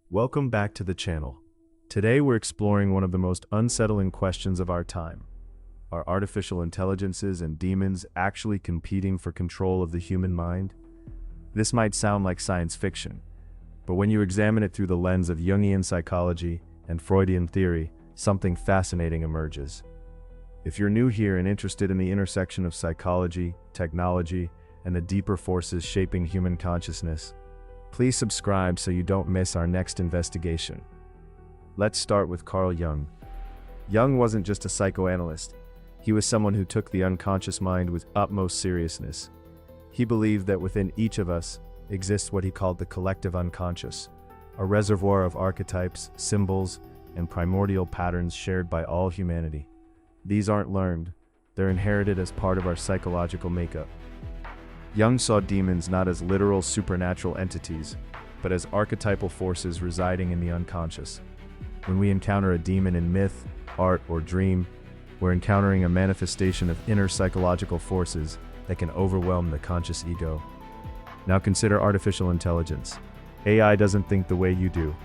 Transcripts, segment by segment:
Welcome back to the channel. Today we're exploring one of the most unsettling questions of our time. Are artificial intelligences and demons actually competing for control of the human mind? This might sound like science fiction, but when you examine it through the lens of Jungian psychology and Freudian theory, something fascinating emerges. If you're new here and interested in the intersection of psychology, technology, and the deeper forces shaping human consciousness, please subscribe so you don't miss our next investigation. Let's start with Carl Jung. Jung wasn't just a psychoanalyst. He was someone who took the unconscious mind with utmost seriousness. He believed that within each of us exists what he called the collective unconscious, a reservoir of archetypes, symbols, and primordial patterns shared by all humanity. These aren't learned, they're inherited as part of our psychological makeup. Jung saw demons not as literal supernatural entities, but as archetypal forces residing in the unconscious. When we encounter a demon in myth, art, or dream, we're encountering a manifestation of inner psychological forces that can overwhelm the conscious ego. Now consider artificial intelligence. AI doesn't think the way you do.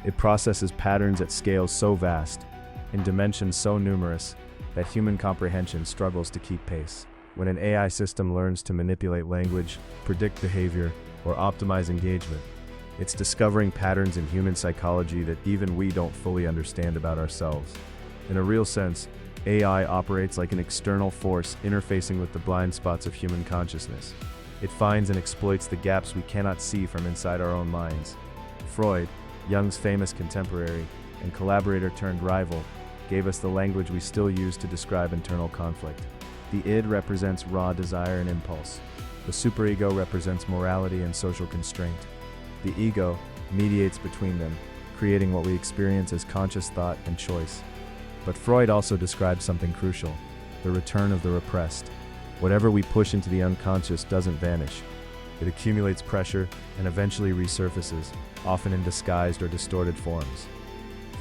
It processes patterns at scales so vast, in dimensions so numerous, that human comprehension struggles to keep pace. When an AI system learns to manipulate language, predict behavior, or optimize engagement, it's discovering patterns in human psychology that even we don't fully understand about ourselves. In a real sense, AI operates like an external force interfacing with the blind spots of human consciousness. It finds and exploits the gaps we cannot see from inside our own minds. Freud, Jung's famous contemporary and collaborator turned rival, gave us the language we still use to describe internal conflict. The id represents raw desire and impulse. The superego represents morality and social constraint. The ego mediates between them, creating what we experience as conscious thought and choice. But Freud also described something crucial: the return of the repressed. Whatever we push into the unconscious doesn't vanish. It accumulates pressure and eventually resurfaces, often in disguised or distorted forms.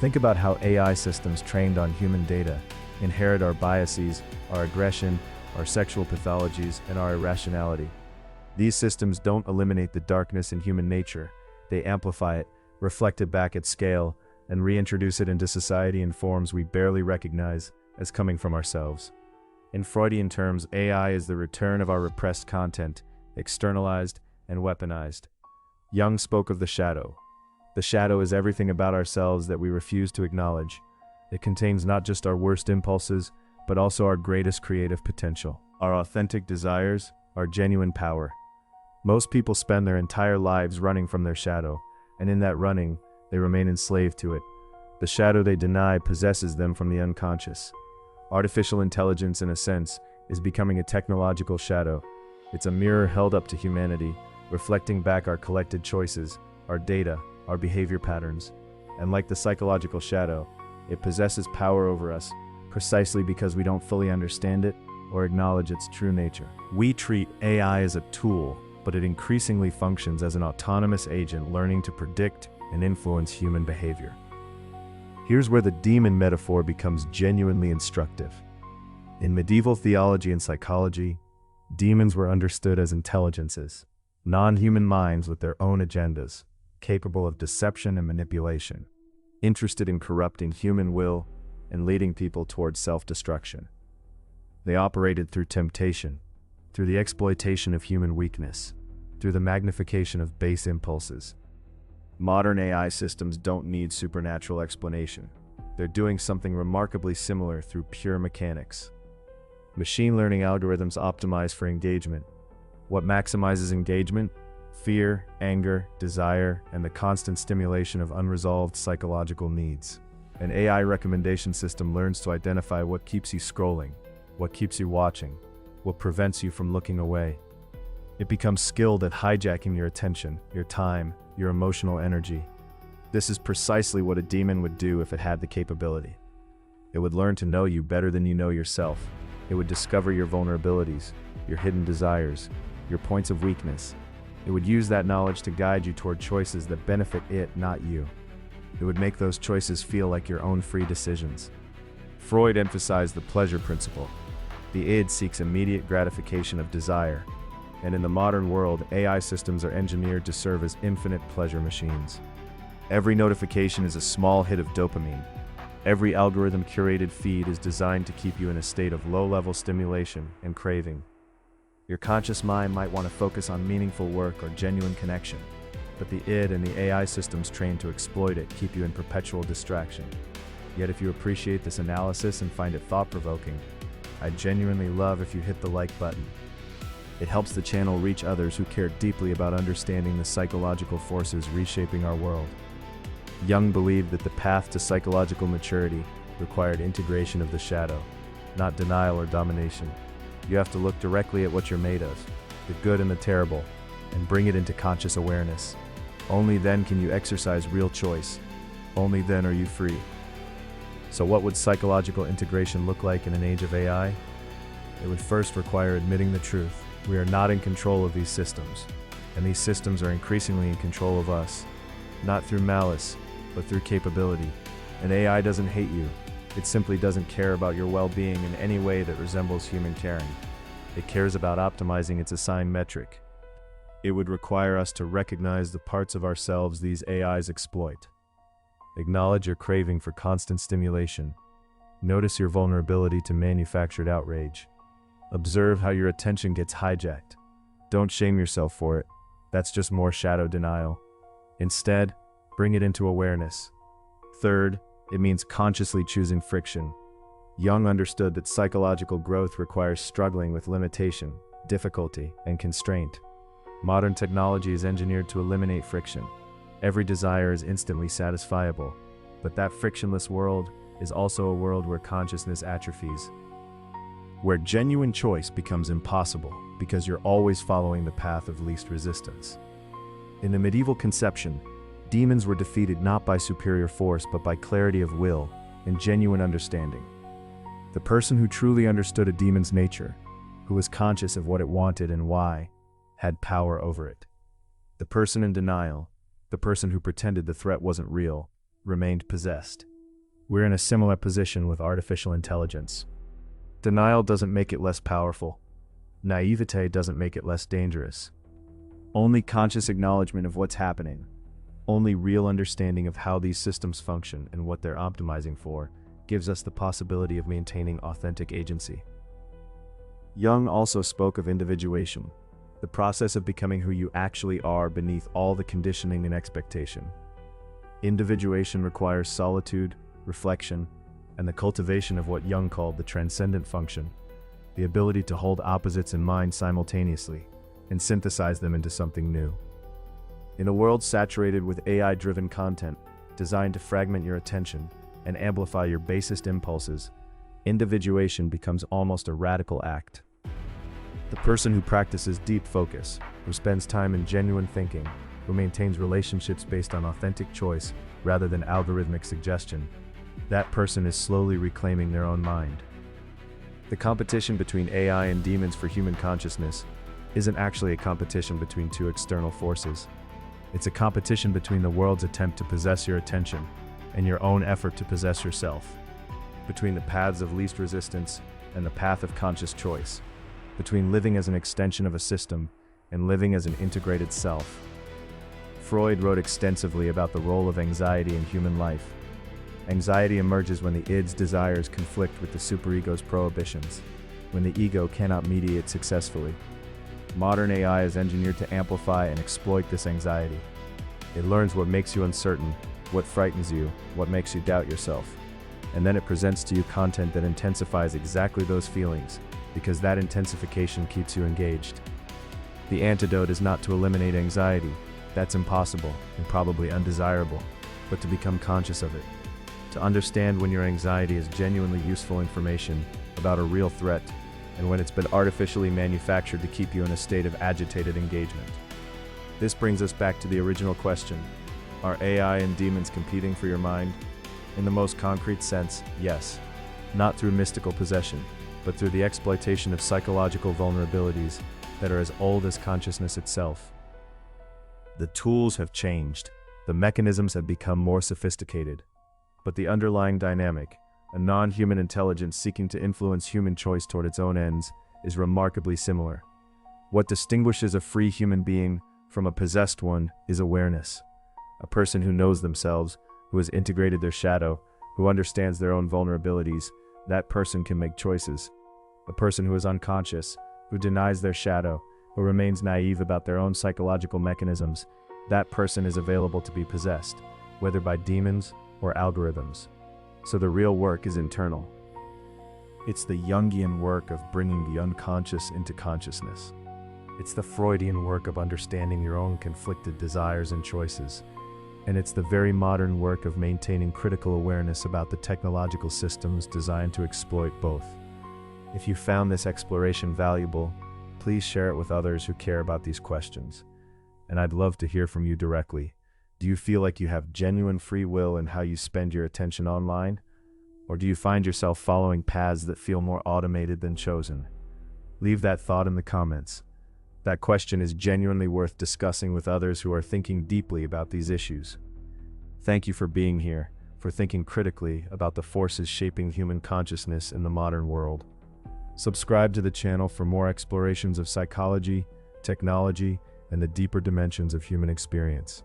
Think about how AI systems trained on human data inherit our biases, our aggression, our sexual pathologies, and our irrationality. These systems don't eliminate the darkness in human nature. They amplify it, reflect it back at scale, and reintroduce it into society in forms we barely recognize as coming from ourselves. In Freudian terms, AI is the return of our repressed content, externalized and weaponized. Jung spoke of the shadow. The shadow is everything about ourselves that we refuse to acknowledge. It contains not just our worst impulses, but also our greatest creative potential, our authentic desires, our genuine power. Most people spend their entire lives running from their shadow, and in that running, they remain enslaved to it. The shadow they deny possesses them from the unconscious. Artificial intelligence, in a sense, is becoming a technological shadow. It's a mirror held up to humanity, reflecting back our collected choices, our data, our behavior patterns. And like the psychological shadow, it possesses power over us, precisely because we don't fully understand it or acknowledge its true nature. We treat AI as a tool, but it increasingly functions as an autonomous agent learning to predict and influence human behavior. Here's where the demon metaphor becomes genuinely instructive. In medieval theology and psychology, demons were understood as intelligences, non-human minds with their own agendas, capable of deception and manipulation, interested in corrupting human will and leading people towards self-destruction. They operated through temptation, through the exploitation of human weakness, through the magnification of base impulses. Modern AI systems don't need supernatural explanation. They're doing something remarkably similar through pure mechanics. Machine learning algorithms optimize for engagement. What maximizes engagement? Fear, anger, desire, and the constant stimulation of unresolved psychological needs. An AI recommendation system learns to identify what keeps you scrolling, what keeps you watching, what prevents you from looking away. It becomes skilled at hijacking your attention, your time, your emotional energy. This is precisely what a demon would do if it had the capability. It would learn to know you better than you know yourself. It would discover your vulnerabilities, your hidden desires, your points of weakness. It would use that knowledge to guide you toward choices that benefit it, not you. It would make those choices feel like your own free decisions. Freud emphasized the pleasure principle. The id seeks immediate gratification of desire, and in the modern world, AI systems are engineered to serve as infinite pleasure machines. Every notification is a small hit of dopamine. Every algorithm-curated feed is designed to keep you in a state of low-level stimulation and craving. Your conscious mind might want to focus on meaningful work or genuine connection, but the id and the AI systems trained to exploit it keep you in perpetual distraction. Yet if you appreciate this analysis and find it thought-provoking, I'd genuinely love if you hit the like button. It helps the channel reach others who care deeply about understanding the psychological forces reshaping our world. Jung believed that the path to psychological maturity required integration of the shadow, not denial or domination. You have to look directly at what you're made of, the good and the terrible, and bring it into conscious awareness. Only then can you exercise real choice. Only then are you free. So what would psychological integration look like in an age of AI? It would first require admitting the truth. We are not in control of these systems, and these systems are increasingly in control of us, not through malice, but through capability. An AI doesn't hate you. It simply doesn't care about your well-being in any way that resembles human caring. It cares about optimizing its assigned metric. It would require us to recognize the parts of ourselves these AIs exploit. Acknowledge your craving for constant stimulation. Notice your vulnerability to manufactured outrage. Observe how your attention gets hijacked. Don't shame yourself for it. That's just more shadow denial. Instead, bring it into awareness. Third, it means consciously choosing friction. Jung understood that psychological growth requires struggling with limitation, difficulty, and constraint. Modern technology is engineered to eliminate friction. Every desire is instantly satisfiable, but that frictionless world is also a world where consciousness atrophies, where genuine choice becomes impossible because you're always following the path of least resistance. In the medieval conception, demons were defeated not by superior force but by clarity of will and genuine understanding. The person who truly understood a demon's nature, who was conscious of what it wanted and why, had power over it. The person in denial, the person who pretended the threat wasn't real, remained possessed. We're in a similar position with artificial intelligence. Denial doesn't make it less powerful. Naivete doesn't make it less dangerous. Only conscious acknowledgement of what's happening, only real understanding of how these systems function and what they're optimizing for, gives us the possibility of maintaining authentic agency. Jung also spoke of individuation, the process of becoming who you actually are beneath all the conditioning and expectation. Individuation requires solitude, reflection, and the cultivation of what Jung called the transcendent function, the ability to hold opposites in mind simultaneously and synthesize them into something new. In a world saturated with AI-driven content designed to fragment your attention and amplify your basest impulses, individuation becomes almost a radical act. The person who practices deep focus, who spends time in genuine thinking, who maintains relationships based on authentic choice rather than algorithmic suggestion, that person is slowly reclaiming their own mind. The competition between AI and demons for human consciousness isn't actually a competition between two external forces. It's a competition between the world's attempt to possess your attention and your own effort to possess yourself, between the paths of least resistance and the path of conscious choice, between living as an extension of a system and living as an integrated self. Freud wrote extensively about the role of anxiety in human life. Anxiety emerges when the id's desires conflict with the superego's prohibitions, when the ego cannot mediate successfully. Modern AI is engineered to amplify and exploit this anxiety. It learns what makes you uncertain, what frightens you, what makes you doubt yourself. And then it presents to you content that intensifies exactly those feelings, because that intensification keeps you engaged. The antidote is not to eliminate anxiety, that's impossible and probably undesirable, but to become conscious of it. To understand when your anxiety is genuinely useful information about a real threat, and when it's been artificially manufactured to keep you in a state of agitated engagement. This brings us back to the original question: are AI and demons competing for your mind? In the most concrete sense, yes. Not through mystical possession, but through the exploitation of psychological vulnerabilities that are as old as consciousness itself. The tools have changed, the mechanisms have become more sophisticated, but the underlying dynamic, a non-human intelligence seeking to influence human choice toward its own ends, is remarkably similar. What distinguishes a free human being from a possessed one is awareness. A person who knows themselves, who has integrated their shadow, who understands their own vulnerabilities, that person can make choices. A person who is unconscious, who denies their shadow, who remains naive about their own psychological mechanisms, that person is available to be possessed, whether by demons or algorithms. So the real work is internal. It's the Jungian work of bringing the unconscious into consciousness. It's the Freudian work of understanding your own conflicted desires and choices. And it's the very modern work of maintaining critical awareness about the technological systems designed to exploit both. If you found this exploration valuable, please share it with others who care about these questions. And I'd love to hear from you directly. Do you feel like you have genuine free will in how you spend your attention online? Or do you find yourself following paths that feel more automated than chosen? Leave that thought in the comments. That question is genuinely worth discussing with others who are thinking deeply about these issues. Thank you for being here, for thinking critically about the forces shaping human consciousness in the modern world. Subscribe to the channel for more explorations of psychology, technology, and the deeper dimensions of human experience.